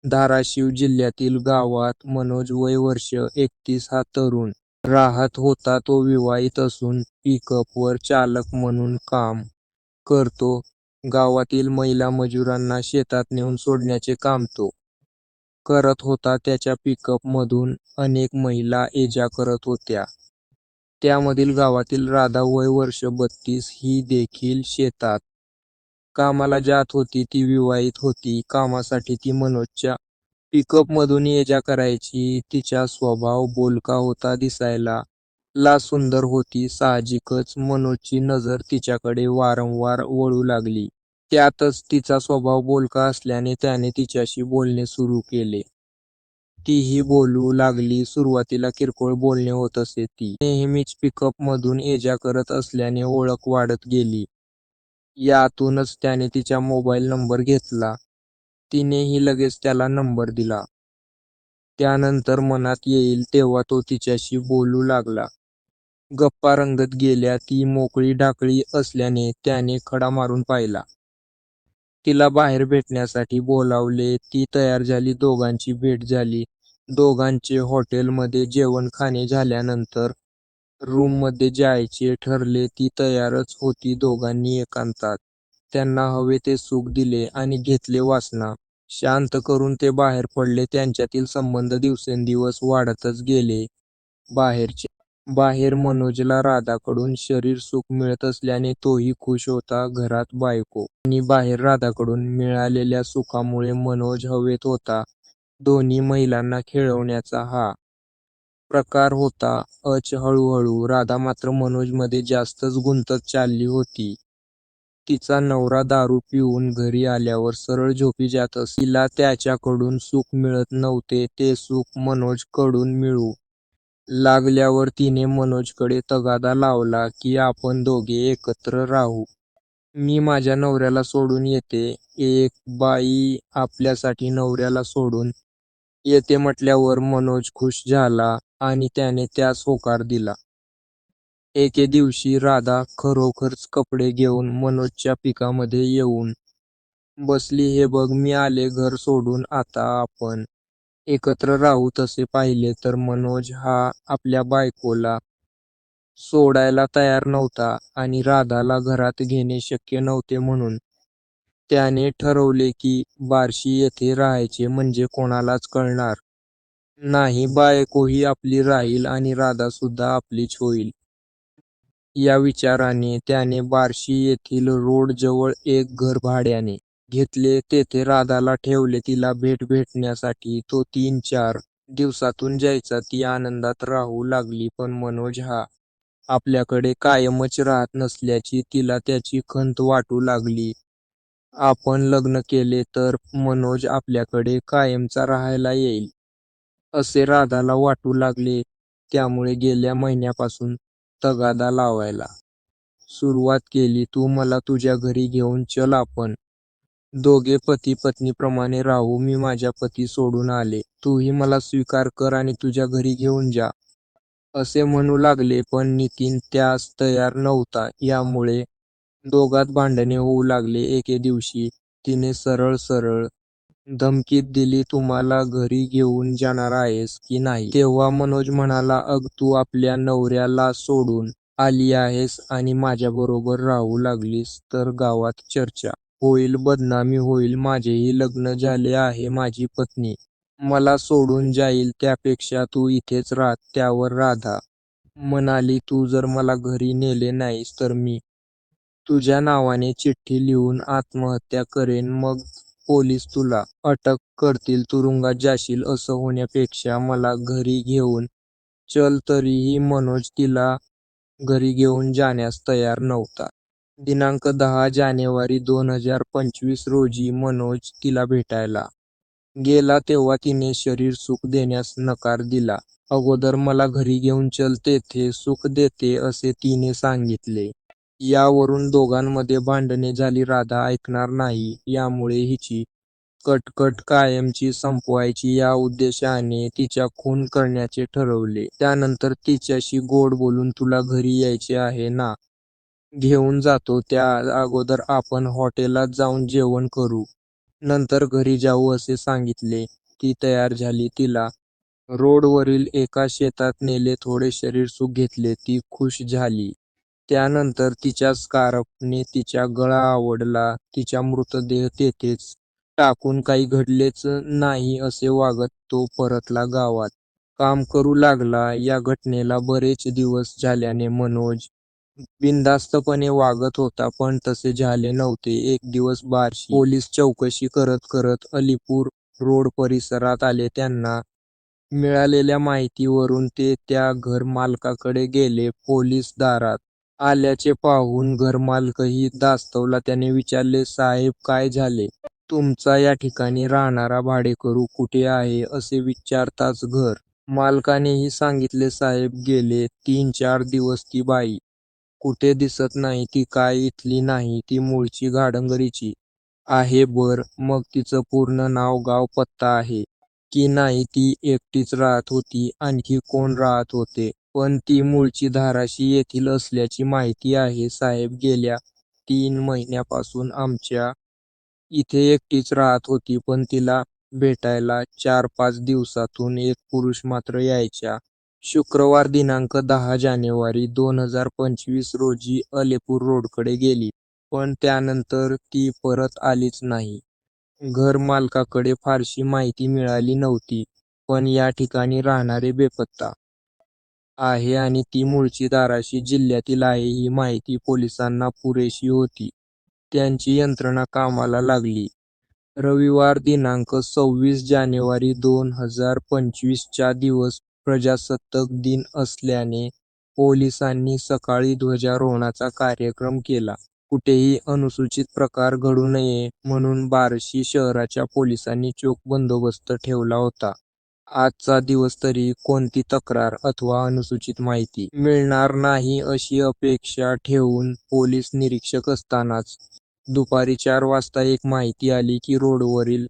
धाराशिव जिल्ह्यातील गावात मनोज वय वर्ष 31 हा तरुण राहत होता. तो विवाहित असून पिकअपवर चालक म्हणून काम करतो. गावातील महिला मजुरांना शेतात नेऊन सोडण्याचे काम तो करत होता. त्याच्या पिकअपमधून अनेक महिला ये-जा करत होत्या. त्यामधील गावातील राधा वय वर्ष 32 ही देखील शेतात कामाला जात होती. ती विवाहित होती. कामासाठी ती मनोजच्या पिकअपमधून ये-जा करायची. तिचा स्वभाव बोलका होता. दिसायला ला सुंदर होती. साहजिकच मनोजची नजर तिच्याकडे वारंवार वळू लागली. त्यातच तिचा स्वभाव बोलका असल्याने त्याने तिच्याशी बोलणे सुरू केले. तीही बोलू लागली. सुरुवातीला किरकोळ बोलणे होत असे. ती नेहमीच पिकअपमधून ये-जा करत असल्याने ओळख वाढत गेली. यातूनच त्याने तिचा मोबाईल नंबर घेतला. तिनेही लगेच त्याला नंबर दिला. त्यानंतर मनात येईल तेव्हा तो तिच्याशी बोलू लागला. गप्पा रंगत गेल्या. ती मोकळी-ढाकळी असल्याने त्याने खडा मारून पाहिला. तिला बाहेर भेटण्यासाठी बोलावले. ती तयार झाली. दोघांची भेट झाली. दोघांचे हॉटेलमध्ये जेवण खाणे झाल्यानंतर रूममध्ये जायचे ठरले. ती तयारच होती. दोघांनी एकांतात त्यांना हवे ते सुख दिले आणि घेतले वासना. शांत करून ते बाहेर पडले. त्यांच्यातील संबंध दिवसेंदिवस वाढतच गेले. बाहेर मनोजला राधाकडून शरीर सुख मिळत असल्याने तोही खुश होता. घरात बायको आणि बाहेर राधाकडून मिळालेल्या सुखामुळे मनोज हवेत होता. दोन्ही महिलांना खेळवण्याचा हा प्रकार होता. हळूहळू राधा मात्र मनोजमध्ये जास्तच गुंतत चालली होती. तिचा नवरा दारू पिऊन घरी आल्यावर सरळ झोपी जात असे. तिला त्याच्याकडून सुख मिळत नव्हते. ते सुख मनोजकडून मिळू लागल्यावर तिने मनोजकडे तगादा लावला की आपण दोघे एकत्र राहू. मी माझ्या नवऱ्याला सोडून येते. एक बाई आपल्यासाठी नवऱ्याला सोडून येते म्हटल्यावर मनोज खुश झाला आणि त्याने त्यास होकार दिला. एके दिवशी राधा खरोखरच कपडे घेऊन मनोजच्या पिकामध्ये येऊन बसली. हे बघ मी आले घर सोडून. आता आपण एकत्र राहू. तसे पाहिले तर मनोज हा आपल्या बायकोला सोडायला तयार नव्हता आणि राधाला घरात घेणे शक्य नव्हते. म्हणून त्याने ठरवले की बार्शी येथे राहायचे म्हणजे कोणालाच कळणार नाही. बायकोही आपली राहील आणि राधासुद्धा आपलीच होईल. या विचाराने त्याने बार्शी येथील रोडजवळ एक घर भाड्याने घेतले. तेथे राधाला ठेवले. तिला भेटण्यासाठी तो 3-4 दिवसातून जायचा. ती आनंदात राहू लागली. पण मनोज हा आपल्याकडे कायमच राहत नसल्याची तिला त्याची खंत वाटू लागली. आपण लग्न केले तर मनोज आपल्याकडे कायमचा राहायला येईल असे राधाला वाटू लागले. त्यामुळे गेल्या महिन्यापासून तगादा लावायला सुरुवात केली. तू मला तुझ्या घरी घेऊन चल. आपण दोघे पती पत्नीप्रमाणे राहू. मी माझ्या पती सोडून आले. तूही मला स्वीकार कर आणि तुझ्या घरी घेऊन जा असे म्हणू लागले. पण नितीन त्यास तयार नव्हता. यामुळे दोघात भांडणे होऊ लागले. एके दिवशी तिने सरळ धमकीत दिली, तू मला घरी घेऊन जाणार आहेस की नाही? तेव्हा मनोज म्हणाला, अग तू आपल्या नवऱ्याला सोडून आली आहेस आणि माझ्याबरोबर राहू लागलीस तर गावात चर्चा होईल, बदनामी होईल. माझेही लग्न झाले आहे. माझी पत्नी मला सोडून जाईल. त्यापेक्षा तू इथेच राह. त्यावर राधा म्हणाली, तू जर मला घरी नेले नाहीस तर मी तुझ्या नावाने चिठ्ठी लिहून आत्महत्या करेन. मग पोलीस तुला अटक करतील, तुरुंगात जाशील. असं होण्यापेक्षा मला घरी घेऊन चल. तरीही मनोज तिला घरी घेऊन जाण्यास तयार नव्हता. दिनांक 10 जानेवारी 2025 रोजी मनोज तिला भेटायला गेला. तेव्हा तिने शरीर सुख देण्यास नकार दिला. अगोदर मला घरी घेऊन चल, तेथे सुख देते असे तिने सांगितले. यावरून दोघांमध्ये भांडणे झाली. राधा ऐकणार नाही. यामुळे हिची कटकट कायमची संपवायची या उद्देशाने तिचा खून करण्याचे ठरवले. त्यानंतर तिच्याशी गोड बोलून, तुला घरी यायचे आहे ना, घेऊन जातो. त्या अगोदर आपण हॉटेलात जाऊन जेवण करू. नंतर घरी जाऊ असे सांगितले. ती तयार झाली. तिला रोडवरील एका शेतात नेले. थोडे शरीरसुख घेतले. ती खुश झाली. त्यानंतर तिच्या स्कार्फने तिचा गळा आवळला. तिचा मृतदेह तेथेच टाकून काही घडलेच नाही असे वागत तो परतला गावात. काम करू लागला. या घटनेला बरेच दिवस झाल्याने मनोज बिनधास्तपणे वागत होता, पण तसे झाले नव्हते. एक दिवस बार्शी पोलीस चौकशी करत करत अलीपूर रोड परिसरात आले. त्यांना मिळालेल्या माहितीवरून ते त्या घरमालकाकडे गेले. पोलीस दारात आल्याचे पाहून घरमालकही धास्तवला. त्याने विचारले, साहेब काय झाले? तुमचा या ठिकाणी राहणारा भाडेकरू कुठे आहे? असे विचारताच घर मालकानेही सांगितले, साहेब गेले 3-4 दिवस ती बाई कुठे दिसत नाही. ती काय इथली नाही, ती मूळची घाडंगरीची आहे. बर, मग तिचं पूर्ण नाव गाव पत्ता आहे की नाही? ती एकटीच राहत होती? आणखी कोण राहत होते? पण ती मूळची धाराशी येथील असल्याची माहिती आहे साहेब. गेल्या 3 महिन्यापासून आमच्या इथे एकटीच राहत होती, पण तिला भेटायला 4-5 दिवसातून एक पुरुष मात्र यायचा. शुक्रवार दिनांक 10 जानेवारी 2025 रोजी अलीपूर रोडकडे गेली, पण त्यानंतर ती परत आलीच नाही. घरमालकाकडे फारशी माहिती मिळाली नव्हती, पण या ठिकाणी राहणारे बेपत्ता आहे आणि ती मूळची धाराशिव जिल्ह्यातील आहे ही माहिती पोलिसांना पुरेशी होती. त्यांची यंत्रणा कामाला लागली. रविवार दिनांक 26 जानेवारी 2025 चा दिवस प्रजासत्ताक दिन असल्याने पोलिसांनी सकाळी ध्वजारोहणाचा कार्यक्रम केला. कुठेही अनुचित प्रकार घडू नये म्हणून बार्शी शहराच्या पोलिसांनी चोख बंदोबस्त ठेवला होता. आजचा दिवस तरी कोणती तक्रार अथवा अनुचित माहिती मिळणार नाही अशी अपेक्षा ठेवून पोलीस निरीक्षक असतानाच दुपारी 4 वाजता एक माहिती आली की रोडवरील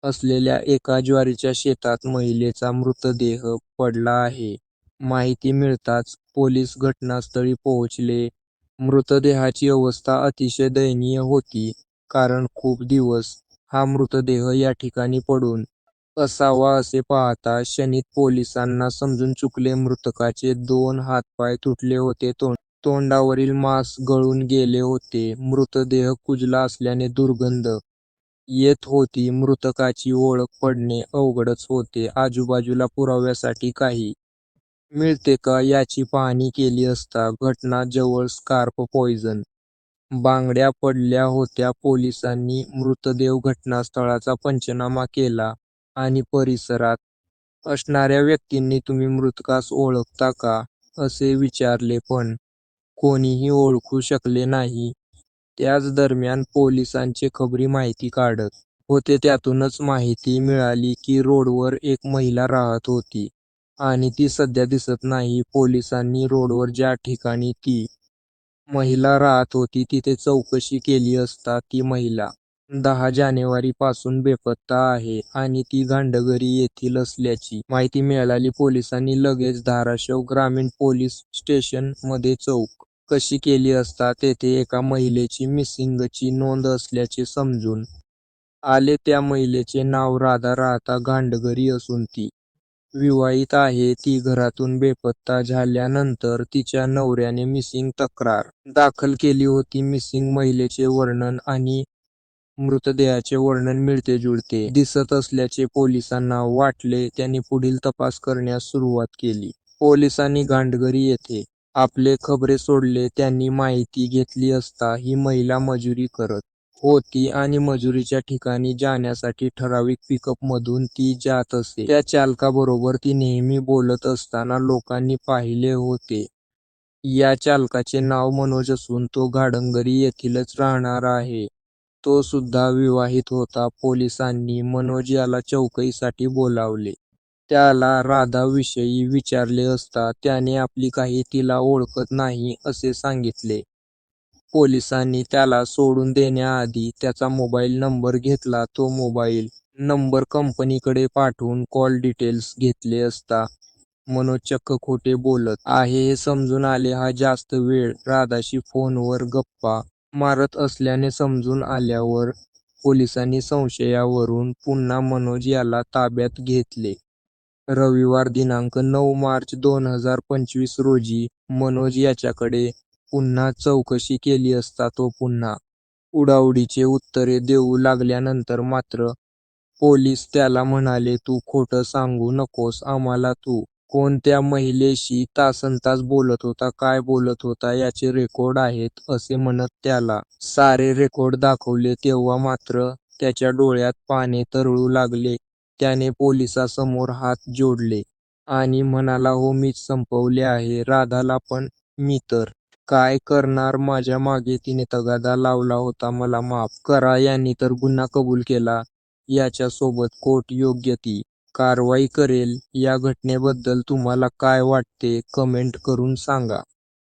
असलेल्या एका ज्वारीच्या शेतात महिलेचा मृतदेह पडला आहे. माहिती मिळताच पोलीस घटनास्थळी पोहोचले. मृतदेहाची अवस्था अतिशय दयनीय होती, कारण खूप दिवस हा मृतदेह या ठिकाणी पडून असावा असे पाहता क्षणिक पोलिसांना समजून चुकले. मृतकाचे 2 हातपाय तुटले होते. तोंडावरील मांस गळून गेले होते. मृतदेह कुजला असल्याने दुर्गंध येत होती. मृतकाची ओळख पडणे अवघडच होते. आजूबाजूला पुराव्यासाठी काही मिळते का याची पाहणी केली असता घटना जवळ स्कार्फ पॉइझन बांगड्या पडल्या होत्या. पोलिसांनी मृतदेह घटनास्थळाचा पंचनामा केला आणि परिसरात असणाऱ्या व्यक्तींनी तुम्ही मृतकास ओळखता का असे विचारले, पण कोणीही ओळखू शकले नाही. त्याच दरम्यान पोलिसांचे खबरी माहिती काढत होते. त्यातूनच माहिती मिळाली की रोडवर एक महिला राहत होती आणि ती सध्या दिसत नाही. पोलिसांनी रोडवर ज्या ठिकाणी ती महिला राहत होती तिथे चौकशी केली असता ती महिला 10 जानेवारी पासून बेपत्ता आहे आणि ती घाडंगरी येथील असल्याची माहिती मिळाली. पोलिसांनी लगेच धाराशिव ग्रामीण पोलीस स्टेशनमध्ये चौकशी केली असता तेथे एका महिलेची मिसिंगची नोंद असल्याचे समजून आले. त्या महिलेचे नाव राधा राहता घाडंगरी असून ती विवाहित आहे. ती घरातून बेपत्ता झाल्यानंतर तिच्या नवऱ्याने मिसिंग तक्रार दाखल केली होती. मिसिंग महिलेचे वर्णन आणि मृतदेहाचे वर्णन मिळते-जुळते दिसत असल्याचे पोलिसांना वाटले. त्यांनी पुढील तपास करण्यास सुरुवात केली. पोलिसांनी घाडंगरी येथे आपले खबरे सोडले. त्यांनी माहिती घेतली असता ही महिला मजुरी करत होती आणि मजुरीच्या ठिकाणी जाण्यासाठी ठराविक पिकअपमधून ती जात असे. त्या चालकाबरोबर ती नेहमी बोलत असताना लोकांनी पाहिले होते. या चालकाचे नाव मनोज असून तो घाडंगरी येथीलच राहणार आहे. तो सुद्धा विवाहित होता. पोलिसांनी मनोज याला चौकशीसाठी बोलावले. त्याला राधाविषयी विचारले असता त्याने आपली काही तिला ओळखत नाही असे सांगितले. पोलिसांनी त्याला सोडून देण्याआधी त्याचा मोबाईल नंबर घेतला. तो मोबाईल नंबर कंपनीकडे पाठवून कॉल डिटेल्स घेतले असता मनोज चक्क खोटे बोलत आहे हे समजून आले. हा जास्त वेळ राधाशी फोनवर गप्पा मारत असल्याने समजून आल्यावर पोलिसांनी संशयावरून पुन्हा मनोज याला ताब्यात घेतले. रविवार दिनांक 9 मार्च 2025 रोजी मनोज याच्याकडे पुन्हा चौकशी केली असता तो पुन्हा उडाउडीची उत्तरे देऊ लागल्यानंतर मात्र पोलीस त्याला म्हणाले, तू खोटं सांगू नकोस आम्हाला, तू कोणत्या महिलेशी तासनतास बोलत होता, काय बोलत होता याचे रेकॉर्ड आहेत असे म्हणत त्याला सारे रेकॉर्ड दाखवले. तेव्हा मात्र त्याच्या डोळ्यात पाणी तरळू लागले. त्याने पोलिसासमोर हात जोडले आणि म्हणाला, हो मीच संपवले आहे राधाला, पण मी तर काय करणार, माझ्या मागे तिने तगादा लावला होता, मला माफ करा. यांनी तर गुन्हा कबूल केला. याच्यासोबत कोर्ट योग्य ती कारवाई करेल. या घटनेबद्दल तुम्हाला काय वाटते कमेंट करून सांगा.